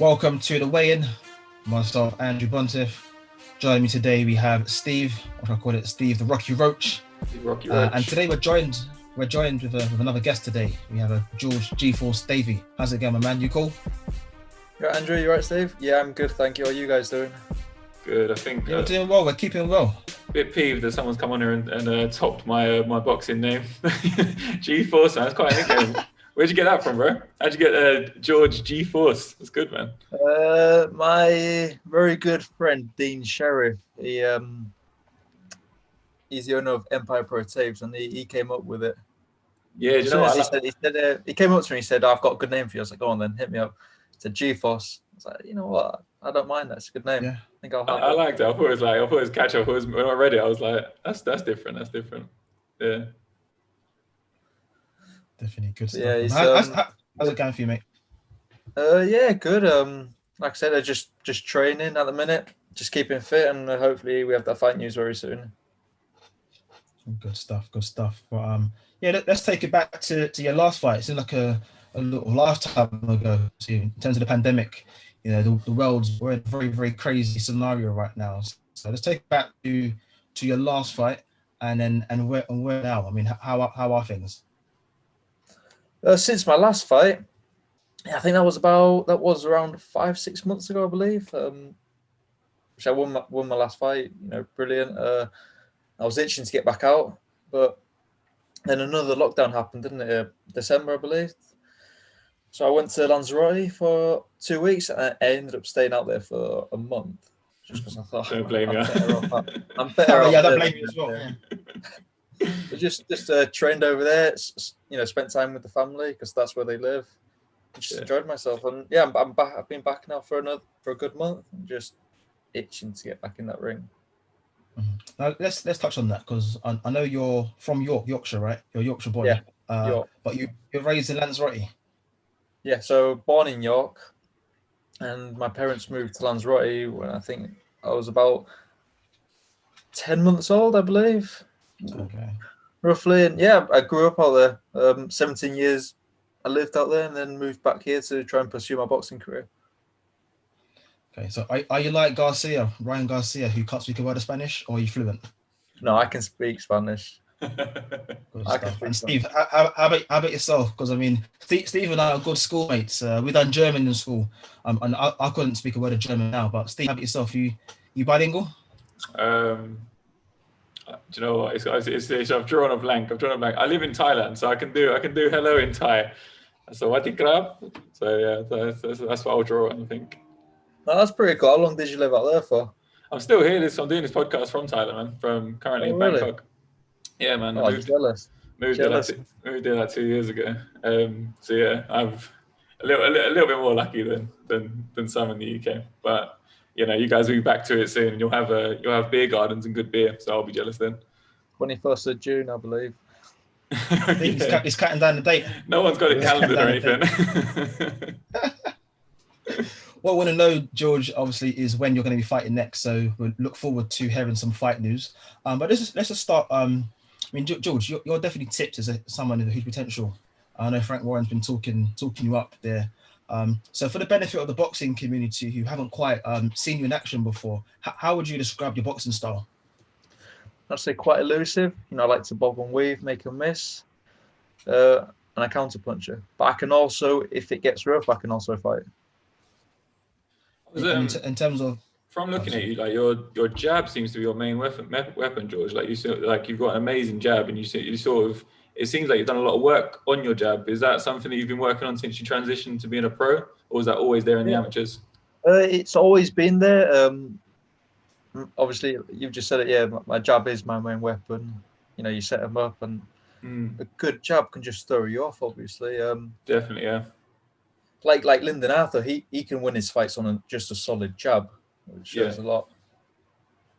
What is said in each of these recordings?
Welcome to the weigh-in. Myself, Andrew Buntiff. Joining me today, we have Steve. What should I call it? Steve, the Rocky Roach. Rocky Roach. And today we're joined with another guest today. We have a George Davey. How's it going, my man? You cool? You right, Andrew? You right, Steve? Yeah, I'm good, thank you. How are you guys doing? Good, I think. We're doing well. We're keeping well. Bit peeved that someone's come on here and topped my boxing name. G-Force, man. That's quite a nickname. Where'd you get that from, bro? How'd you get George G-Force? That's good, man. My very good friend, Dean Sheriff, he's the owner of Empire Pro Tapes, and he came up with it. Yeah, do you know what? He came up to me and said, I've got a good name for you. I was like, go on then, hit me up. He said, G-Force. I was like, you know what? I don't mind. That's a good name. Yeah. I think I'll have I liked it. I thought it was catchy. When I read it, I was like, that's different. That's different. Yeah. Definitely good stuff. Yeah, how's it going for you, mate? Yeah, good. Like I said, I just training at the minute, just keeping fit, and hopefully we have that fight news very soon. Good stuff. But let's take it back to your last fight. It seemed like a little lifetime ago. So in terms of the pandemic, you know, the we're in a very, very crazy scenario right now. So let's take it back to your last fight, and where now. I mean, how are things? Since my last fight, I think that was around 5-6 months ago, I believe. Which I won my last fight. You know, brilliant. I was itching to get back out, but then another lockdown happened, didn't it? December, I believe. So I went to Lanzarote for 2 weeks, and I ended up staying out there for a month, just because I thought Don't blame you. I'm better off. Yeah, don't blame you as well. Yeah. But just trained over there, you know, spent time with the family because that's where they live. Just enjoyed myself, and yeah, I'm back. I've been back now for a good month. I'm just itching to get back in that ring. Mm-hmm. Now let's touch on that, because I know you're from Yorkshire, right? You're a Yorkshire boy. Yeah. York. But you're raised in Lanzarote. Yeah, so born in York, and my parents moved to Lanzarote when I think I was about 10 months old, I believe. Okay. Roughly, and yeah, I grew up out there. 17 years I lived out there, and then moved back here to try and pursue my boxing career. Okay, so are you like Ryan Garcia, who can't speak a word of Spanish, or are you fluent? No, I can speak Spanish. Good stuff. And Steve, how about yourself? Because I mean, Steve and I are good schoolmates. We done German in school, and I couldn't speak a word of German now. But Steve, how about yourself? You bilingual? Do you know what? I've drawn a blank. I live in Thailand, so I can do hello in Thai. So what the crap? So yeah, that's what I'll draw on, I think. No, that's pretty cool. How long did you live out there for? I'm still here. I'm doing this podcast from Thailand, man. From currently in really? Bangkok. Yeah, man. Oh, I'm jealous. Moved there like 2 years ago. So yeah, I've a little bit more lucky than some in the UK. But you know, you guys will be back to it soon. You'll have beer gardens and good beer, so I'll be jealous then. 21st of June, I believe. He's cutting down the date. No one's got it calendared or anything. What I want to know, George, obviously, is when you're going to be fighting next. So we'll look forward to hearing some fight news. But let's just start. I mean, George, you're definitely tipped as someone with huge potential. I know Frank Warren's been talking you up there. So for the benefit of the boxing community who haven't quite seen you in action before, how would you describe your boxing style? I'd say quite elusive. You know, I like to bob and weave, make a miss, and a counter puncher. But I can also, if it gets rough, I can also fight. In terms of, from looking at you, like your jab seems to be your main weapon, George. Like you've got an amazing jab, and you sort of. It seems like you've done a lot of work on your jab. Is that something that you've been working on since you transitioned to being a pro, or was that always there in the amateurs? It's always been there. Obviously, you've just said it. Yeah, my jab is my main weapon. You know, you set them up, and a good jab can just throw you off. Obviously, definitely, yeah. Like Lyndon Arthur, he can win his fights on just a solid jab, which shows a lot.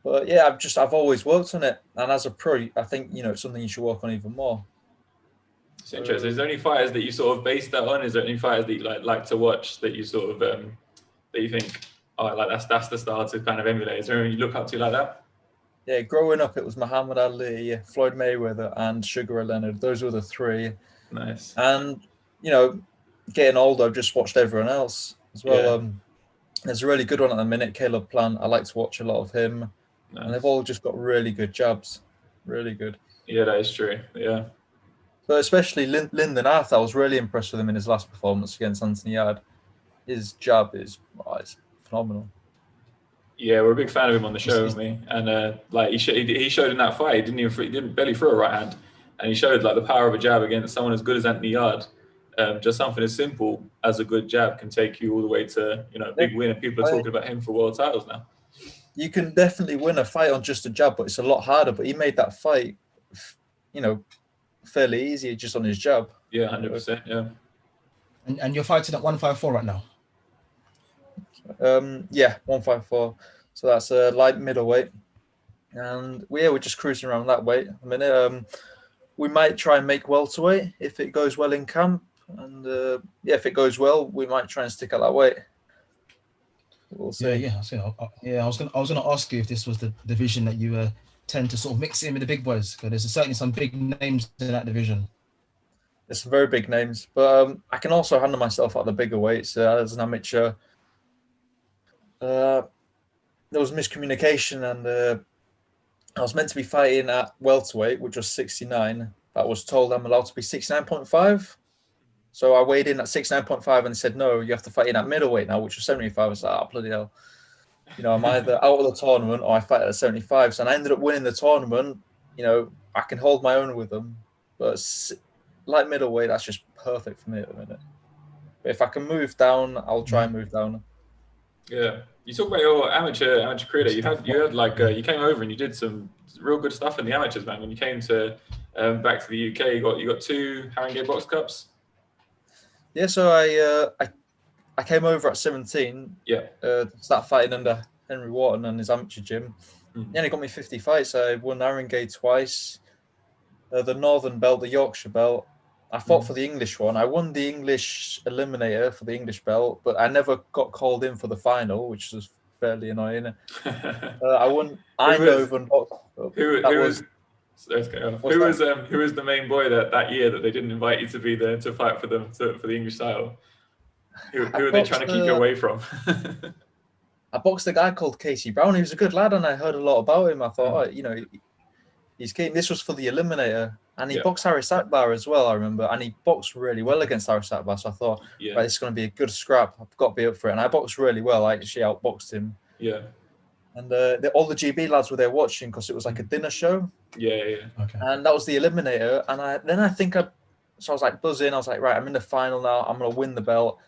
But yeah, I've always worked on it, and as a pro, I think it's something you should work on even more. It's interesting. Is there any fighters that you sort of base that on? Is there any fighters that you like to watch that you sort of that you think, oh, like that's the style to kind of emulate? Is there anyone you look up to like that? Yeah, growing up, it was Muhammad Ali, Floyd Mayweather, and Sugar Ray Leonard. Those were the three. Nice. And getting older, I've just watched everyone else as well. There's a really good one at the minute, Caleb Plant. I like to watch a lot of him. Nice. And they've all just got really good jabs. Really good. Yeah, that is true. Yeah. But especially Lyndon Arthur, I was really impressed with him in his last performance against Anthony Yard. His jab is it's phenomenal. Yeah, we're a big fan of him on the show, He's- aren't we? And like he showed in that fight, he didn't barely throw a right hand, and he showed like the power of a jab against someone as good as Anthony Yard. Just something as simple as a good jab can take you all the way to a big win, and people are talking about him for world titles now. You can definitely win a fight on just a jab, but it's a lot harder. But he made that fight, fairly easy just on his jab. Yeah, 100%. Yeah. And you're fighting at 154 right now. Yeah, 154. So that's a light middleweight, and we're just cruising around that weight. I mean, we might try and make welterweight if it goes well in camp, and if it goes well, we might try and stick at that weight. We'll see. Yeah. I was gonna ask you if this was the division that you tend to sort of mix in with the big boys, because there's certainly some big names in that division. There's some very big names, but I can also handle myself at the bigger weights as an amateur. There was miscommunication, and I was meant to be fighting at welterweight, which was 69. But I was told I'm allowed to be 69.5. So I weighed in at 69.5 and said, no, you have to fight in at middleweight now, which was 75. I was like, bloody hell. I'm either out of the tournament or I fight at 75. So I ended up winning the tournament. I can hold my own with them. But light middleweight, that's just perfect for me at the minute. But if I can move down, I'll try and move down. Yeah. You talk about your amateur career. You had like you came over and you did some real good stuff in the amateurs, man. When you came to back to the UK, you got 2 Haringey Box Cups. Yeah, so I came over at 17. Yeah. Start fighting under Henry Wharton and his amateur gym. Yeah, he got me 50 fights. I won Haringey twice. The Northern belt, the Yorkshire belt. I fought for the English one. I won the English eliminator for the English belt, but I never got called in for the final, which was fairly annoying. I won Eindhoven. Who was the main boy that year that they didn't invite you to be there to fight for them for the English title? Who are they trying to keep you away from? I boxed a guy called Casey Brown. He was a good lad, and I heard a lot about him. I thought, he's keen. This was for the eliminator, and he boxed Harris Akbar as well, I remember, and he boxed really well against Harris Akbar. So I thought, right, this is going to be a good scrap. I've got to be up for it, and I boxed really well. I actually outboxed him. Yeah. And all the GB lads were there watching because it was like a dinner show. Yeah. Okay. And that was the eliminator. And so I was like buzzing. I was like, right, I'm in the final now. I'm going to win the belt.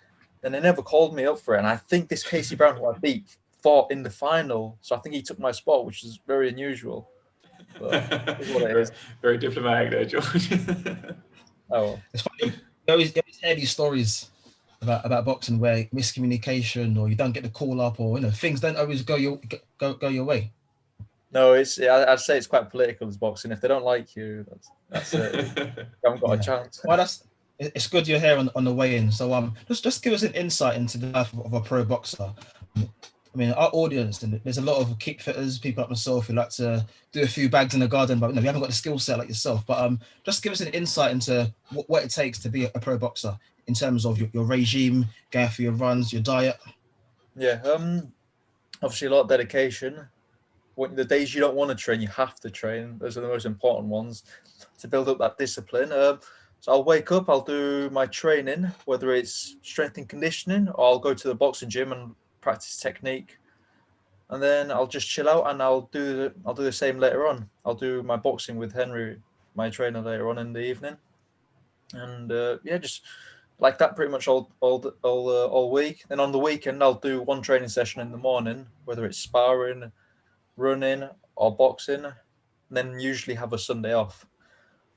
Then they never called me up for it. And I think this Casey Brown, who I beat, fought in the final. So I think he took my spot, which is very unusual. But it's what it is. Very diplomatic there, George. Oh, it's funny. You always hear these stories about boxing where miscommunication, or you don't get the call up, or things don't always go your way. No, I'd say it's quite political as boxing. If they don't like you, that's it. You haven't got a chance. Well, it's good you're here on the way in. So just give us an insight into the life of a pro boxer. I mean, our audience, and there's a lot of kick fitters, people like myself who like to do a few bags in the garden, but we haven't got the skill set like yourself. But just give us an insight into what it takes to be a pro boxer in terms of your regime, going for your runs, your diet. Yeah, obviously a lot of dedication. When the days you don't want to train, you have to train. Those are the most important ones to build up that discipline. So I'll wake up, I'll do my training, whether it's strength and conditioning, or I'll go to the boxing gym and practice technique, and then I'll just chill out, and I'll do the same later on. I'll do my boxing with Henry, my trainer, later on in the evening, and just like that pretty much all week. Then on the weekend, I'll do one training session in the morning, whether it's sparring, running, or boxing, and then usually have a Sunday off.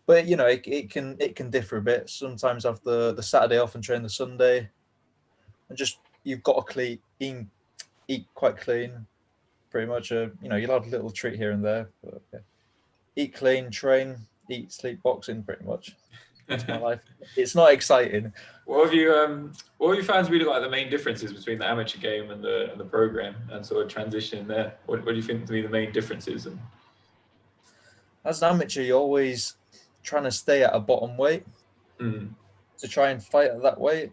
But it can differ a bit. Sometimes I have the Saturday off and train the Sunday, and just you've got to eat quite clean, pretty much. You'll have a little treat here and there, but eat clean, train, eat, sleep, boxing, pretty much. That's my life. It's not exciting. What have you found really like the main differences between the amateur game and the program, and sort of transition there? What do you think to be the main differences? As an amateur, you're always trying to stay at a bottom weight to try and fight at that weight.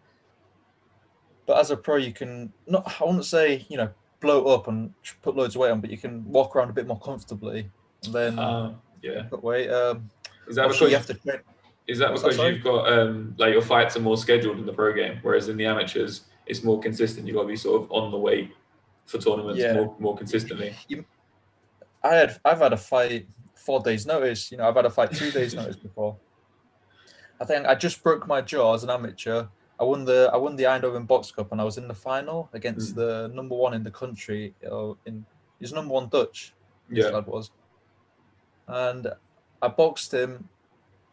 But as a pro, you can not. I wouldn't say blow up and put loads of weight on, but you can walk around a bit more comfortably. And then Yeah. put weight. Is that Obviously, you have because to train. is that What's that, because sorry? you've got like your fights are more scheduled in the pro game, whereas in the amateurs it's more consistent. You've got to be sort of on the weight for tournaments Yeah. more consistently. I've had a fight 4 days notice. I've had a fight 2 days notice before. I think I just broke my jaw as an amateur. I won the Eindhoven Box Cup, and I was in the final against the number one in the country. He's number one Dutch. This Yeah. lad was, and I boxed him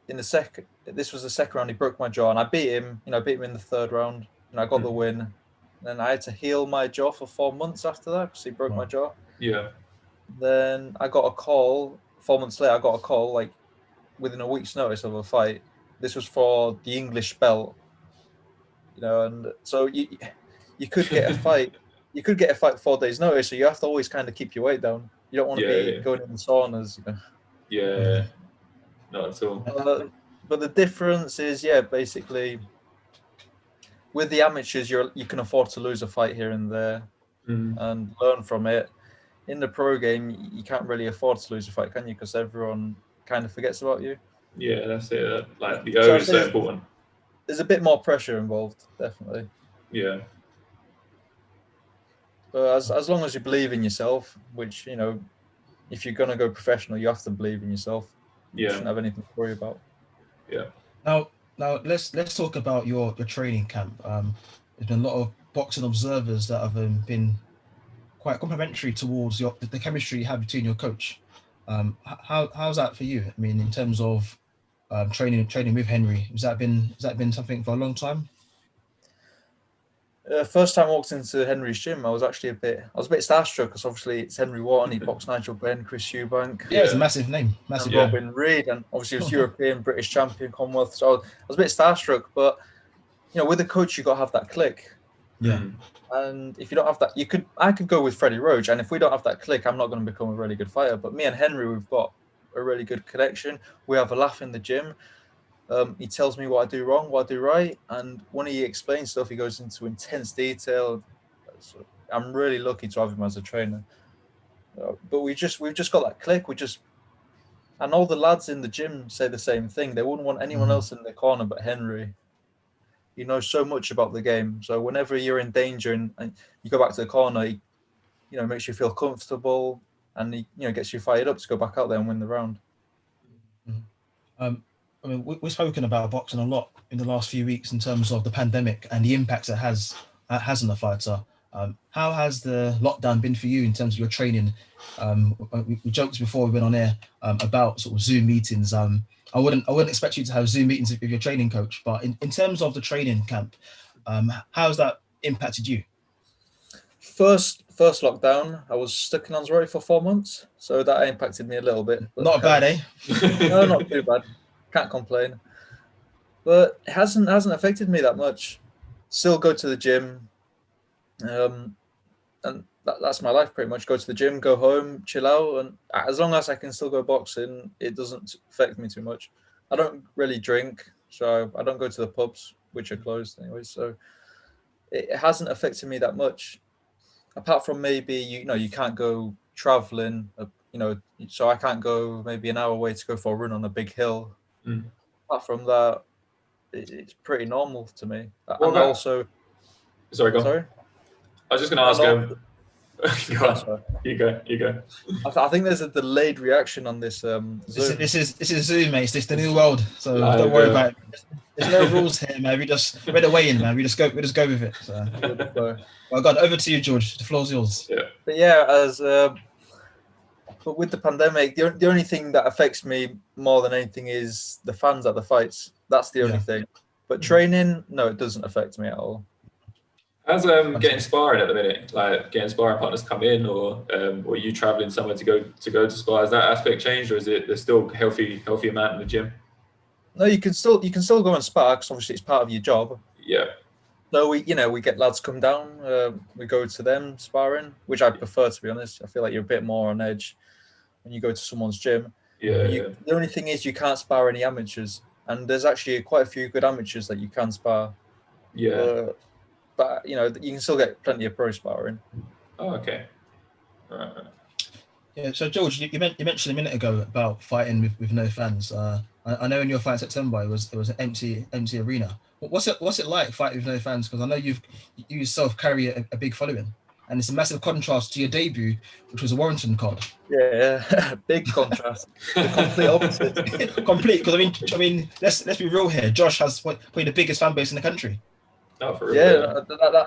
in the second. This was the second round. He broke my jaw, and I beat him. Beat him in the third round, and I got the win. Then I had to heal my jaw for 4 months after that because he broke my jaw. Yeah. Then I got a call 4 months later. I got a call like within a week's notice of a fight. This was for the English belt, and so you could get a fight. You could get a fight 4 days notice, so you have to always kind of keep your weight down. You don't want to be going in the saunas, Yeah, not at all. But the difference is, basically with the amateurs, you can afford to lose a fight here and there and learn from it. In the pro game, you can't really afford to lose a fight, can you? Because everyone kind of forgets about you. Yeah, that's it. Like the So O I'd is say so important. there's a bit more pressure involved, definitely. Yeah. But as long as you believe in yourself, which if you're gonna go professional, you have to believe in yourself. You shouldn't have anything to worry about. Yeah. Now let's talk about your training camp. There's been a lot of boxing observers that have been quite complimentary towards the chemistry you have between your coach. How's that for you? I mean, in terms of training with Henry, has that been something for a long time? First time I walked into Henry's gym, I was actually a bit starstruck because obviously it's Henry Wharton. He boxed Nigel Benn, Chris Eubank, Yeah, it's a massive name, and Robin Reed, and obviously he was European, British champion, Commonwealth. So I was a bit starstruck, but with a coach you got to have that click. Yeah. And if you don't have that, I could go with Freddie Roach, and if we don't have that click, I'm not going to become a really good fighter. But me and Henry, we've got a really good connection. We have a laugh in the gym. He tells me what I do wrong, what I do right, and when he explains stuff, he goes into intense detail. So I'm really lucky to have him as a trainer. But we've just got that click. And all the lads in the gym say the same thing. They wouldn't want anyone else in their corner but Henry. He knows so much about the game. So whenever you're in danger and you go back to the corner, he makes you feel comfortable, and he gets you fired up to go back out there and win the round. I mean, we've spoken about boxing a lot in the last few weeks in terms of the pandemic and the impacts it has on the fighter. How has the lockdown been for you in terms of your training? We joked before we went on air about sort of Zoom meetings. I wouldn't expect you to have Zoom meetings with your training coach, but in terms of the training camp, how's that impacted you? First lockdown, I was stuck in Lanzarote for 4 months, so that impacted me a little bit. But, not bad, eh? No, not too bad. Can't complain. But it hasn't affected me that much. Still go to the gym, and that's my life pretty much. Go to the gym, go home, chill out, and as long as I can still go boxing, it doesn't affect me too much. I don't really drink, so I don't go to the pubs, which are closed anyway. So it hasn't affected me that much. Apart from maybe you can't go traveling, so I can't go maybe an hour away to go for a run on a big hill. Apart from that, it's pretty normal to me. And also, sorry, go on. sorry, I was just going to ask. Go on. Sorry. You go. I think there's a delayed reaction on this Zoom. This is Zoom, mate. It's the new world, so don't worry about it. There's no rules here, man. We're the way in, man. We just go with it. So. Well, God, over to you, George. The floor's yours. Yeah. But yeah, but with the pandemic, the only thing that affects me more than anything is the fans at the fights. That's the only thing. But training, no, it doesn't affect me at all. How's getting sparring at the minute? Like getting sparring partners come in, or are you traveling somewhere to go to spar? Has that aspect changed, or is it there's still healthy amount in the gym? No, you can still go and spar because obviously it's part of your job. Yeah. So we get lads come down. We go to them sparring, which I prefer, to be honest. I feel like you're a bit more on edge when you go to someone's gym. Yeah. The only thing is you can't spar any amateurs, and there's actually quite a few good amateurs that you can spar. Yeah. but you can still get plenty of pro sparring. Oh, okay. Right. Yeah. So George, you mentioned a minute ago about fighting with no fans. I know in your fight in September it was an empty arena. What's it like fighting with no fans? Because I know you yourself carry a big following, and it's a massive contrast to your debut, which was a Warrington card. Yeah, big contrast. The complete opposite. Complete. Because I mean, let's be real here. Josh has probably the biggest fan base in the country. Oh, for real. Yeah,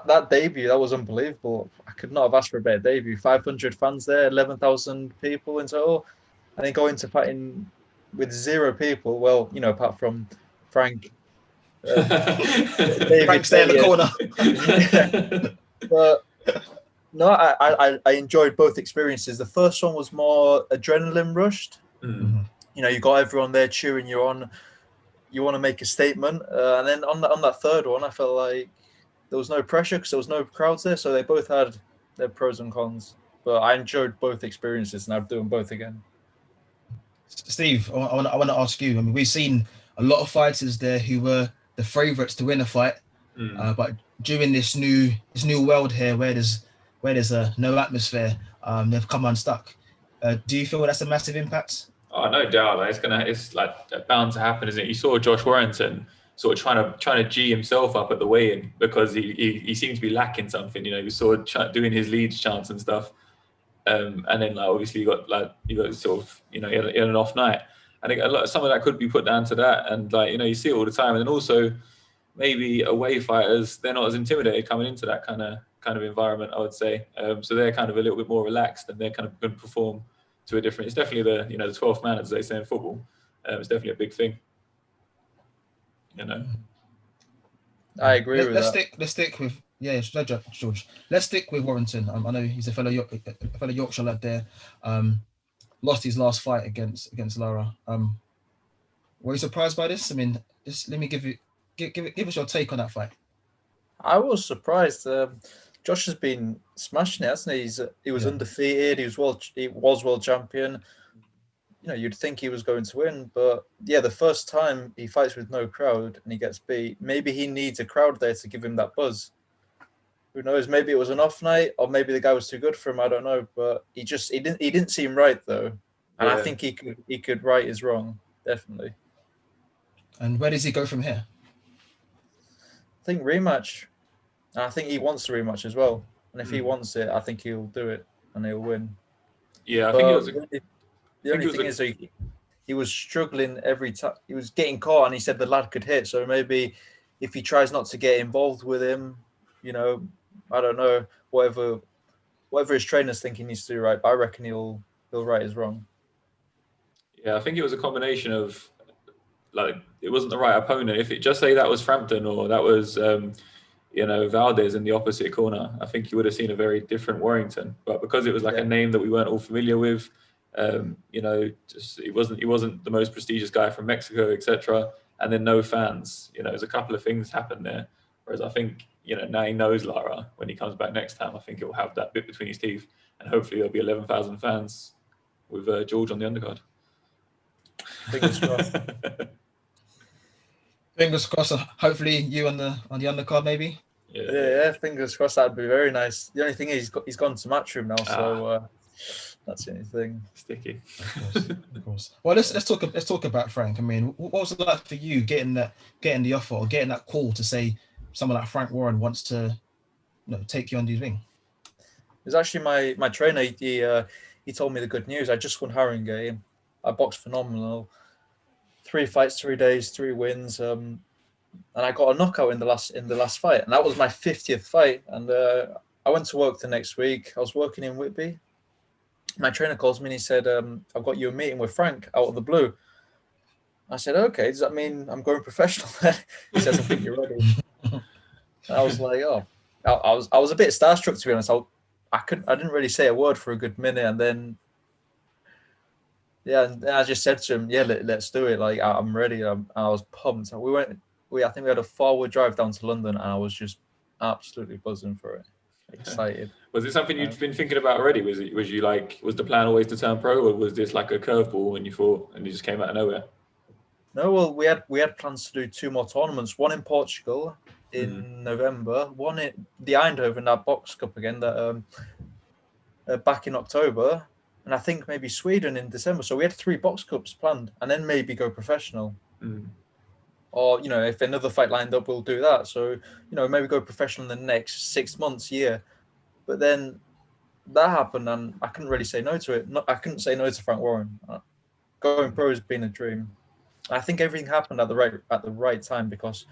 that debut, that was unbelievable. I could not have asked for a better debut. 500 fans there, 11,000 people in total. And then going to fighting with 0 people, well, apart from Frank. Frank stay in the corner. But no, I enjoyed both experiences. The first one was more adrenaline rushed. Mm-hmm. You got everyone there cheering you on. You want to make a statement. And then on that third one, I felt like there was no pressure because there was no crowds there. So they both had their pros and cons. But I enjoyed both experiences, and I'd do them both again. Steve, I want to ask you. I mean, we've seen a lot of fighters there who were the favourites to win a fight, but during this new world here, where there's no atmosphere, they've come unstuck. Do you feel that's a massive impact? Oh, no doubt. It's like bound to happen, isn't it? You saw Josh Warrington sort of trying to G himself up at the weigh-in because he seemed to be lacking something. You saw doing his lead chants and stuff. And then obviously you got sort of he had an off night. I think some of that could be put down to that, and you see it all the time. And then also maybe away fighters, they're not as intimidated coming into that kind of environment, I would say. So they're kind of a little bit more relaxed, and they're kind of going to perform to a different. It's definitely the 12th man, as they say in football. It's definitely a big thing. I agree with that. Let's stick with. Yeah, George. Let's stick with Warrington. I know he's a fellow Yorkshire lad there. Lost his last fight against Lara. Were you surprised by this? I mean, just let me give us your take on that fight. I was surprised. Josh has been smashing it, hasn't he? He was undefeated. He was world champion. You'd think he was going to win, but yeah, the first time he fights with no crowd and he gets beat, maybe he needs a crowd there to give him that buzz. Who knows? Maybe it was an off night, or maybe the guy was too good for him. I don't know, but he didn't seem right though, and I think he could right his wrong, definitely. And where does he go from here? I think rematch. I think he wants the rematch as well, and if he wants it, I think he'll do it and he'll win. Yeah, I think it was. The only thing is he was struggling every time. He was getting caught, and he said the lad could hit. So maybe if he tries not to get involved with him, I don't know, whatever his trainers think he needs to do right, but I reckon he'll right his wrong. Yeah, I think it was a combination of it wasn't the right opponent. If it just say that was Frampton or that was Valdez in the opposite corner, I think you would have seen a very different Warrington. But because it was a name that we weren't all familiar with, just he wasn't the most prestigious guy from Mexico, etc. And then no fans. There's a couple of things happened there. Whereas I think now he knows Lara. When he comes back next time, I think he'll have that bit between his teeth, and hopefully there'll be 11,000 fans with George on the undercard. Fingers crossed. Fingers crossed. Hopefully you on the undercard, maybe. Yeah. Fingers crossed. That'd be very nice. The only thing is he's gone to Matchroom now, so that's the only thing. Sticky. Of course. Well, let's talk about Frank. I mean, what was it like for you getting the offer or getting that call to say someone like Frank Warren wants to take you under his wing? It was actually my trainer. He told me the good news. I just won Haringey. I boxed phenomenal. 3 fights, 3 days, 3 wins. And I got a knockout in the last fight, and that was my 50th fight. And I went to work the next week. I was working in Whitby. My trainer calls me and he said, "I've got you a meeting with Frank out of the blue." I said, "Okay, does that mean I'm going professional?" He says, "I think you're ready." And I was like, "Oh," I was a bit starstruck, to be honest. I didn't really say a word for a good minute, and then and I just said to him, "Yeah, let's do it. Like I'm ready." I was pumped. I think we had a 4-hour drive down to London, and I was just absolutely buzzing for it, excited. Was it something you'd been thinking about already? Was the plan always to turn pro, or was this like a curveball and you just came out of nowhere? No, well, we had plans to do 2 more tournaments, one in Portugal in November, won it the Eindhoven, that box cup again, that back in October, and I think maybe Sweden in December. So we had 3 box cups planned, and then maybe go professional. Or, you know, if another fight lined up, we'll do that. So, you know, maybe go professional in the next 6 months, year. But then that happened, and I couldn't really say no to it. I couldn't say no to Frank Warren. Going pro has been a dream. I think everything happened at the right time, because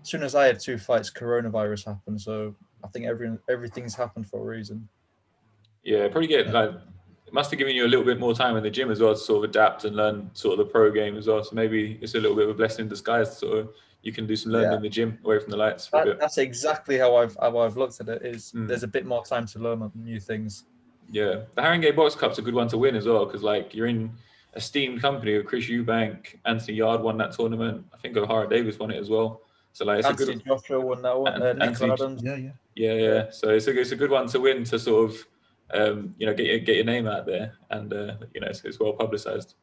as soon as I had 2 fights, coronavirus happened. So I think everything's happened for a reason. Yeah, probably it must have given you a little bit more time in the gym as well to sort of adapt and learn sort of the pro game as well. So maybe it's a little bit of a blessing in disguise. Sort of you can do some learning in the gym away from the lights for a bit. That's exactly how I've looked at it. Is there's a bit more time to learn new things. Yeah, the Haringey Box Cup's a good one to win as well, because like you're in a esteemed company with Chris Eubank, Anthony Yard won that tournament. I think O'Hara Davis won it as well. So like it's Anthony a good. Joshua won that one. Nick Adams. Yeah. So it's a good one to win to sort of get your name out there, and it's well publicized.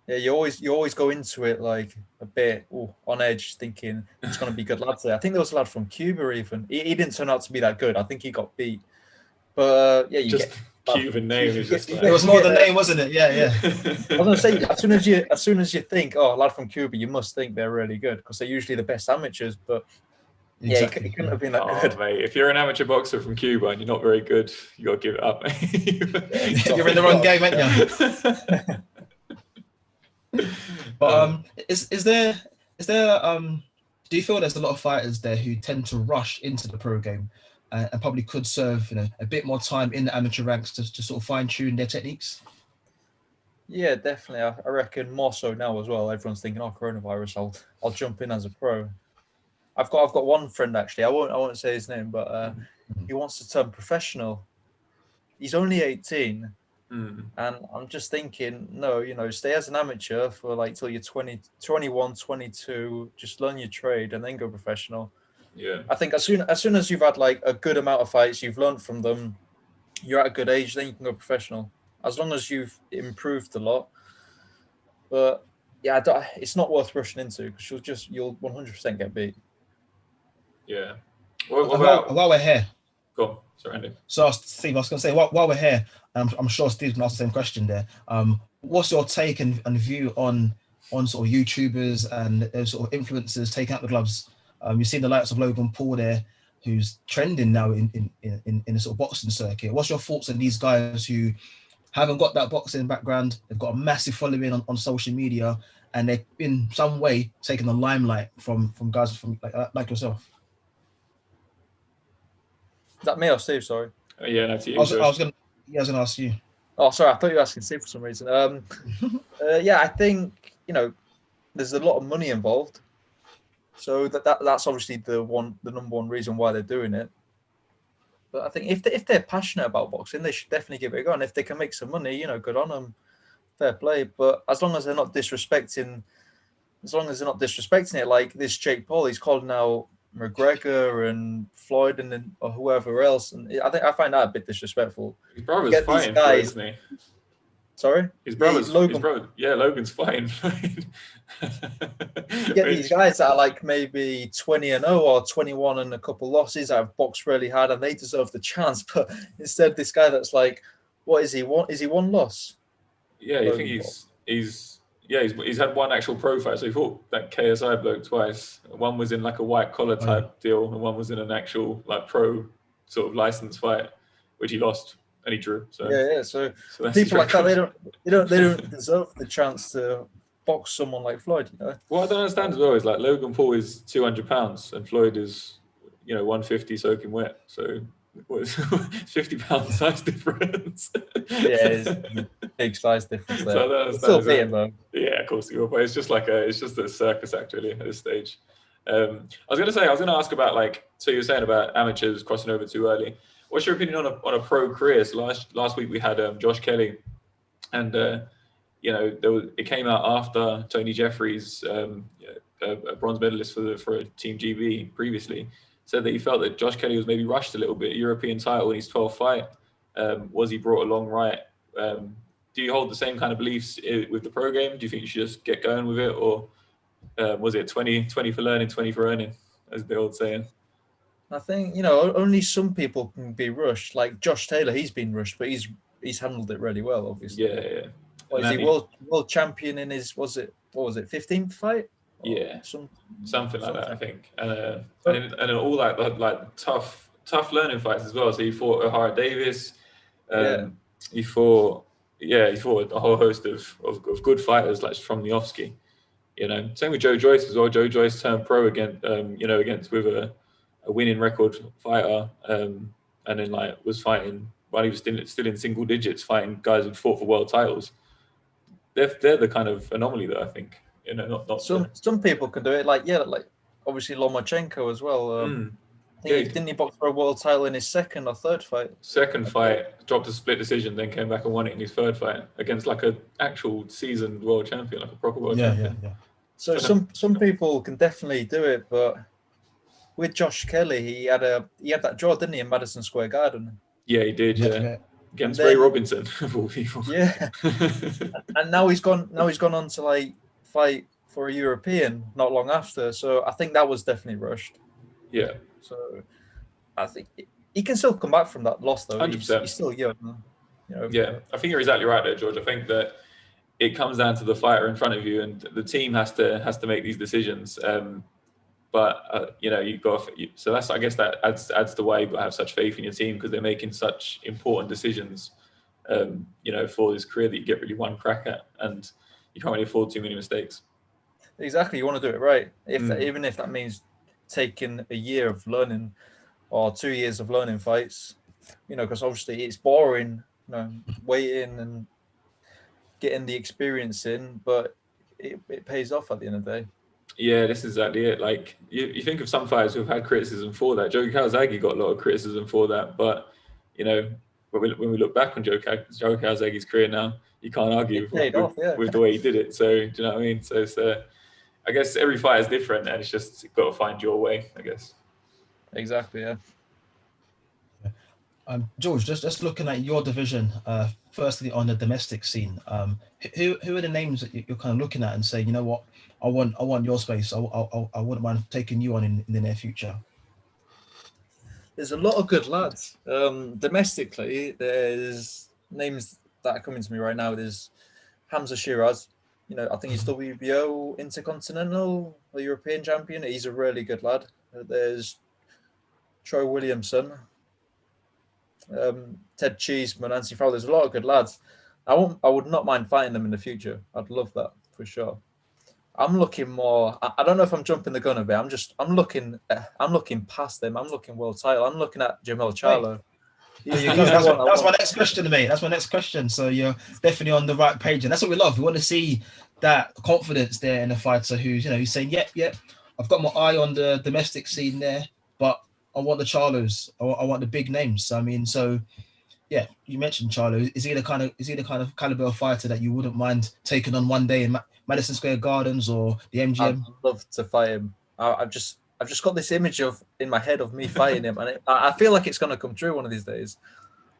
Yeah, you always go into it like a bit on edge, thinking it's going to be good lads there. I think there was a lad from Cuba even. He didn't turn out to be that good. I think he got beat. But you just get Cuban name is just. It was more the name, wasn't it? Yeah. I was going to say, as soon as you think, a lad from Cuba, you must think they're really good, because they're usually the best amateurs. But exactly. It couldn't have been that good. Mate, if you're an amateur boxer from Cuba and you're not very good, you got to give it up. You're in the wrong game, ain't you? But is there do you feel there's a lot of fighters there who tend to rush into the pro game and probably could serve a bit more time in the amateur ranks to sort of fine tune their techniques? Yeah, definitely. I reckon more so now as well. Everyone's thinking, coronavirus, I'll jump in as a pro. I've got one friend actually. I won't say his name, but he wants to turn professional. He's only 18. And I'm just thinking, no, stay as an amateur for like till you're 20, 21, 22, just learn your trade and then go professional. Yeah. I think as soon as you've had like a good amount of fights, you've learned from them, you're at a good age, then you can go professional. As long as you've improved a lot. But yeah, it's not worth rushing into, because you'll 100% get beat. Yeah. While we're here. Go on. Sorry, Andy. So, Steve, I was going to say, while we're here, I'm sure Steve can ask the same question there. What's your take and view on sort of YouTubers and sort of influencers taking out the gloves? You've seen the likes of Logan Paul there, who's trending now in the sort of boxing circuit. What's your thoughts on these guys who haven't got that boxing background? They've got a massive following on social media, and they've in some way taken the limelight from guys from like yourself. Is that me or Steve? Sorry. Yeah, that's you. I was going to ask you. Oh, sorry. I thought you were asking Steve for some reason. Yeah, I think there's a lot of money involved, so that's obviously the number one reason why they're doing it. But I think if they're passionate about boxing, they should definitely give it a go. And if they can make some money, good on them, fair play. But as long as they're not disrespecting it, like this Jake Paul, he's calling out McGregor and Floyd or whoever else, and I find that a bit disrespectful. His brother's fighting, isn't he? Sorry, his brother. Yeah, Logan's fighting. You get these guys that are like maybe 20-0 or 21 and a couple losses that have boxed really hard, and they deserve the chance. But instead, this guy that's like, what is he? Is he one loss? Yeah, you think he's had one actual pro fight. So he fought that KSI bloke twice. One was in like a white collar type deal, and one was in an actual like pro sort of license fight, which he lost and he drew. So yeah. So people like that, they don't deserve the chance to box someone like Floyd. What I don't understand as well is like Logan Paul is 200 pounds and Floyd is 150 soaking wet. So what is 50 pounds size difference? Yeah, it's a big size difference there. So still beating though. Yeah, of course you will, but it's just a circus act really at this stage. I was going to ask about so you were saying about amateurs crossing over too early. What's your opinion on a pro career? So last week we had Josh Kelly, and it came out after Tony Jeffries, a bronze medalist for Team GB previously, said that he felt that Josh Kelly was maybe rushed a little bit. European title in his 12th fight. Was he brought along right? Do you hold the same kind of beliefs with the pro game? Do you think you should just get going with it, or was it 20 for learning, 20 for earning, as the old saying? I think, you know, only some people can be rushed. Like Josh Taylor, he's been rushed, but he's handled it really well, obviously. Yeah. What is he, world champion in his, what was it, 15th fight? Yeah, something like that, I think. And But then all that like tough learning fights as well. So he fought O'Hara Davis. yeah, He fought a whole host of good fighters like from the offski. You know, same with Joe Joyce as well. Joe Joyce turned pro against with a winning record fighter, and then like was fighting while he was still in single digits, fighting guys who fought for world titles. They're the kind of anomaly that I think. You know, not some people can do it. Like obviously Lomachenko as well. I think didn't he box for a world title in his second or third fight? Second fight, dropped a split decision, then came back and won it in his third fight against like an actual seasoned world champion, like a proper world champion. Yeah. So some people can definitely do it, but with Josh Kelly, he had that draw, didn't he, in Madison Square Garden? Yeah, he did. Yeah. Against Ray Robinson, of all people. Yeah. And now he's gone on to like fight for a European not long after. So I think that was definitely rushed. Yeah. So I think he can still come back from that loss, though. 100%. He's still young. You know, yeah, I think you're exactly right there, George. I think that it comes down to the fighter in front of you, and the team has to make these decisions. But you know, so that's, I guess that adds to why you have such faith in your team, because they're making such important decisions. You know, for this career that you get really one crack at, and you can't really afford too many mistakes. Exactly, you want to do it right. Even if that means taking a year of learning or 2 years of learning fights, you know, because obviously it's boring, you know, waiting and getting the experience in, but it pays off at the end of the day. Yeah, this is exactly it. Like you think of some fighters who've had criticism for that. Joe Calzaghe got a lot of criticism for that, but you know, when we look back on Joe Calzaghe's career now, you can't argue with the way he did it. So do you know what I mean? So it's, I guess every fight is different, and it's just you've got to find your way, I guess. Exactly, yeah. George, just looking at your division, firstly on the domestic scene, who are the names that you're kind of looking at and saying, you know what, I want your space. I wouldn't mind taking you on in the near future. There's a lot of good lads. Domestically, there's names that are coming to me right now. There's Hamza Shiraz. You know, I think he's WBO Intercontinental or European champion. He's a really good lad. There's Troy Williamson, Ted Cheeseman, Nancy Fowler. There's a lot of good lads. I would not mind fighting them in the future. I'd love that for sure. I'm looking more. I don't know if I'm jumping the gun a bit. I'm looking past them. I'm looking world title. I'm looking at Jamel Charlo. That's my next question, mate. That's my next question. So you're definitely on the right page, and that's what we love. We want to see that confidence there in a fighter who's, you know, he's saying, yep, I've got my eye on the domestic scene there, but I want the Charlos. I want the big names. I mean, so yeah, you mentioned Charlo. Is he the kind of caliber of fighter that you wouldn't mind taking on one day in Madison Square Gardens or the MGM? I'd love to fight him. I've just got this image in my head of me fighting him, and I feel like it's going to come true one of these days.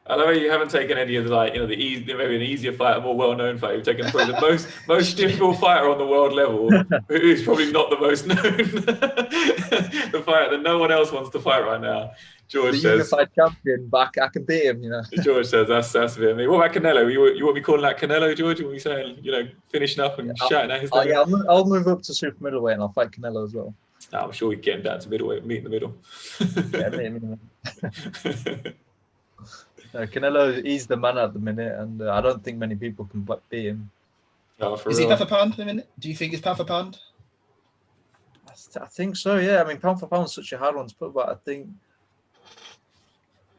I know you haven't taken any of the, like, you know, maybe an easier fighter, more well-known fighter. You've taken probably the most difficult fighter on the world level, who's probably not the most known. The fighter that no one else wants to fight right now. George the says, unified champion, back. I can beat him, you know. George says that's a bit of me. What about Canelo? You want me calling that Canelo, George? You want me saying, you know, finishing up and shouting at his name? Yeah, I'll move up to super middleweight and I'll fight Canelo as well. I'm sure we can get him down to middleweight, meet in the middle. Yeah, meet him in the middle. Canelo, he's the man at the minute, and I don't think many people can beat him. Oh, for Is real? he pound for pound a minute? Do you think it's pound for pound? I think so, yeah. I mean, pound for pound is such a hard one to put, but I think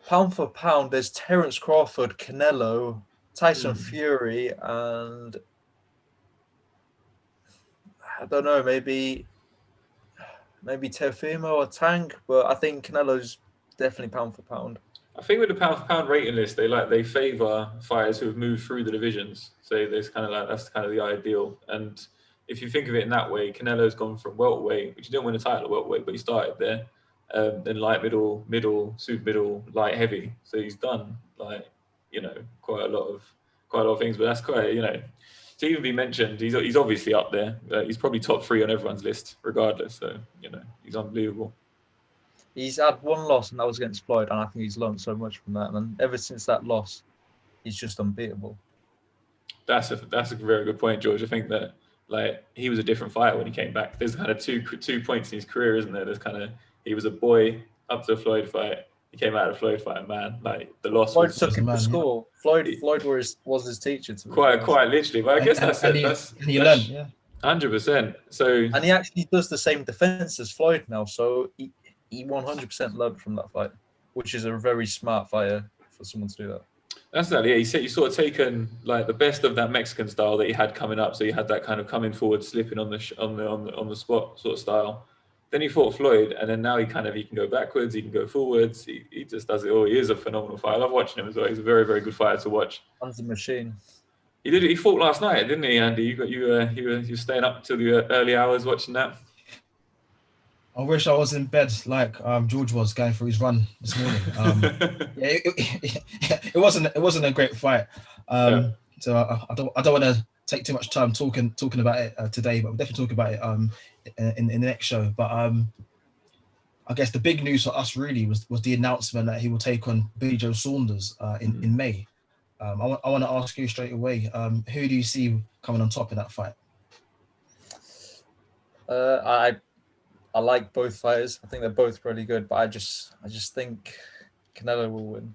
pound for pound, there's Terence Crawford, Canelo, Tyson Fury, and I don't know, maybe Teofimo or Tank, but I think Canelo's definitely pound for pound. I think with the pound for pound rating list, they favour fighters who have moved through the divisions. So there's kind of like, that's kind of the ideal. And if you think of it in that way, Canelo's gone from welterweight, which he didn't win a title at welterweight, but he started there. Then light, middle, super middle, light, heavy. So he's done, like, you know, quite a lot of things. But that's quite, you know, to even be mentioned, he's obviously up there. He's probably top 3 on everyone's list, regardless. So, you know, he's unbelievable. He's had one loss, and that was against Floyd, and I think he's learned so much from that. And ever since that loss, he's just unbeatable. That's a very good point, George. I think that like he was a different fighter when he came back. There's kind of two points in his career, isn't there? There's kind of he was a boy up to the Floyd fight. He came out of the Floyd fight, and man, like the loss Floyd was took him to school. Floyd was his teacher. Quite literally. But I guess that's it. And he learned, yeah. 100%. So and he actually does the same defense as Floyd now. So he 100% learned from that fight, which is a very smart fighter for someone to do that. That's exactly it. He said you sort of taken like the best of that Mexican style that he had coming up. So you had that kind of coming forward, slipping on the spot sort of style. Then he fought Floyd, and then now he can go backwards, he can go forwards. He just does it all. He is a phenomenal fighter. I love watching him as well. He's a very, very good fighter to watch. He's a machine. He fought last night, didn't he, Andy? You were staying up till the early hours watching that. I wish I was in bed like George was going for his run this morning. Yeah, it wasn't a great fight. So I don't want to take too much time talking about it today, but we'll definitely talk about it in the next show. But I guess the big news for us really was the announcement that he will take on Billy Joe Saunders in May. I want to ask you straight away, who do you see coming on top in that fight? I like both fighters. I think they're both really good, but I just think Canelo will win.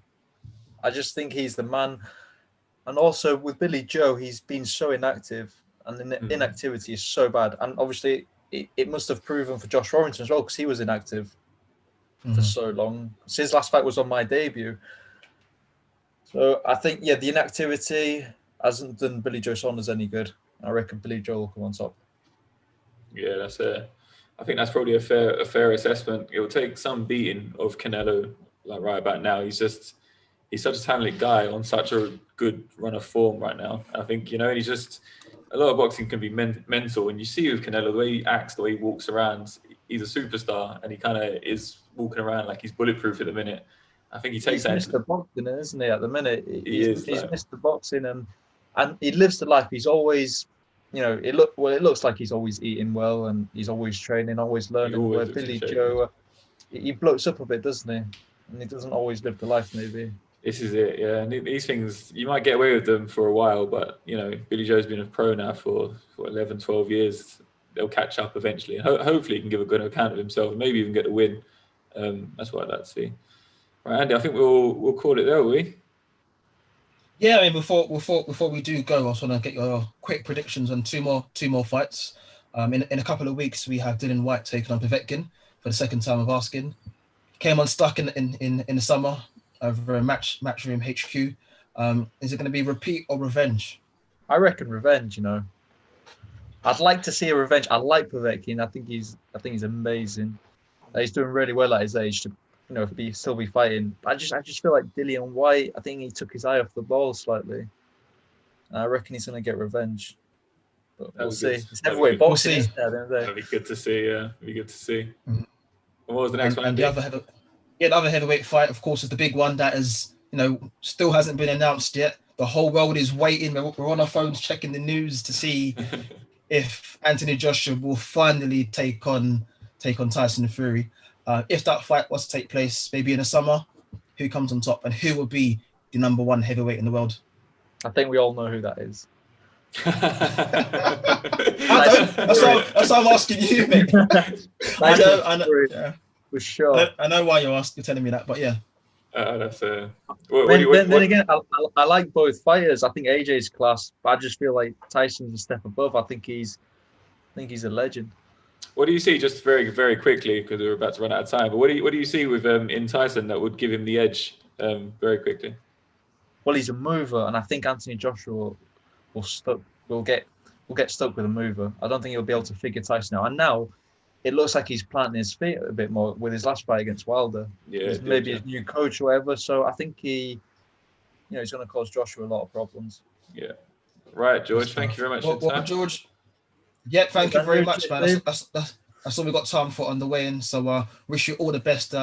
I just think he's the man. And also with Billy Joe, he's been so inactive, and the inactivity is so bad. And obviously, it must have proven for Josh Warrington as well, because he was inactive for so long. So his last fight was on my debut. So I think, the inactivity hasn't done Billy Joe Saunders any good. I reckon Billy Joe will come on top. Yeah, I think that's probably a fair assessment. It will take some beating of Canelo, like right about now. He's such a talented guy on such a good run of form right now. I think, he's just, a lot of boxing can be mental. And you see with Canelo, the way he acts, the way he walks around, he's a superstar, and he kind of is walking around like he's bulletproof at the minute. I think he takes that. He's Mr. Boxing, isn't he, at the minute? He's Mr. Boxing, and he lives the life. He's always, it looks like he's always eating well, and he's always training, always learning. Where Billy Joe, he bloats up a bit, doesn't he? And he doesn't always live the life, maybe. This is it, yeah. And these things, you might get away with them for a while, but, Billy Joe's been a pro now for 11, 12 years. They'll catch up eventually. And hopefully he can give a good account of himself and maybe even get the win. That's what I'd like to see. Right, Andy, I think we'll call it there, will we? Yeah, I mean, before we do go, I just want to get your quick predictions on two more fights. In a couple of weeks, we have Dylan White taking on Povetkin for the second time of asking. Came unstuck in the summer over a Matchroom HQ. Is it going to be repeat or revenge? I reckon revenge. I'd like to see a revenge. I like Povetkin. I think he's amazing. He's doing really well at his age to still be fighting. I just feel like Dillian White, I think he took his eye off the ball slightly. I reckon he's going to get revenge. But we'll see. It's heavyweight boxing. We'll see. That'd be good to see. Yeah, it'd be good to see. Mm-hmm. What was the next one? And the other heavyweight fight, of course, is the big one that is, still hasn't been announced yet. The whole world is waiting. We're on our phones checking the news to see if Anthony Joshua will finally take on Tyson Fury. If that fight was to take place maybe in the summer, who comes on top and who will be the number one heavyweight in the world? I think we all know who that is. That's what I'm asking you, mate. I know. Yeah. For sure. I know why you're telling me that, but yeah. Then again, I like both fighters. I think AJ's class, but I just feel like Tyson's a step above. I think he's a legend. What do you see, just very, very quickly, because we're about to run out of time, but what do you see with in Tyson that would give him the edge very quickly? Well, he's a mover, and I think Anthony Joshua will get stuck with a mover. I don't think he'll be able to figure Tyson out. And now it looks like he's planting his feet a bit more with his last fight against Wilder. Yeah, maybe his new coach or whatever. So I think he's going to cause Joshua a lot of problems. Yeah. Right, George. Thank you very much for your time. George. Yeah, thank you very much, man. That's all we got time for on the way in. So wish you all the best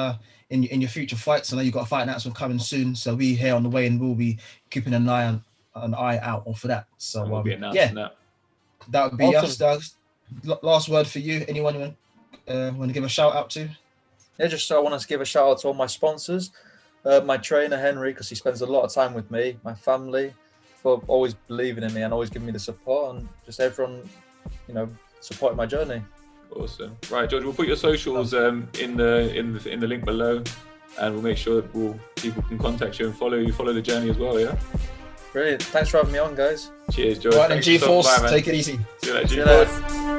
in your future fights. I know you've got a fight announcement coming soon. So we here on the way in will be keeping an eye out for that. So we'll be announcing that. That would be awesome. Us. Last word for you. Anyone you want to give a shout out to? yeah, just I want to give a shout out to all my sponsors, my trainer Henry, because he spends a lot of time with me, my family, for always believing in me and always giving me the support, and just everyone, supporting my journey. Awesome. Right, George, we'll put your socials in the link below, and we'll make sure that people can contact you and follow the journey as well. Yeah. Brilliant. Thanks for having me on, guys. Cheers, George. Right, then, G-Force, take it easy. See you later, See you G-Force. later.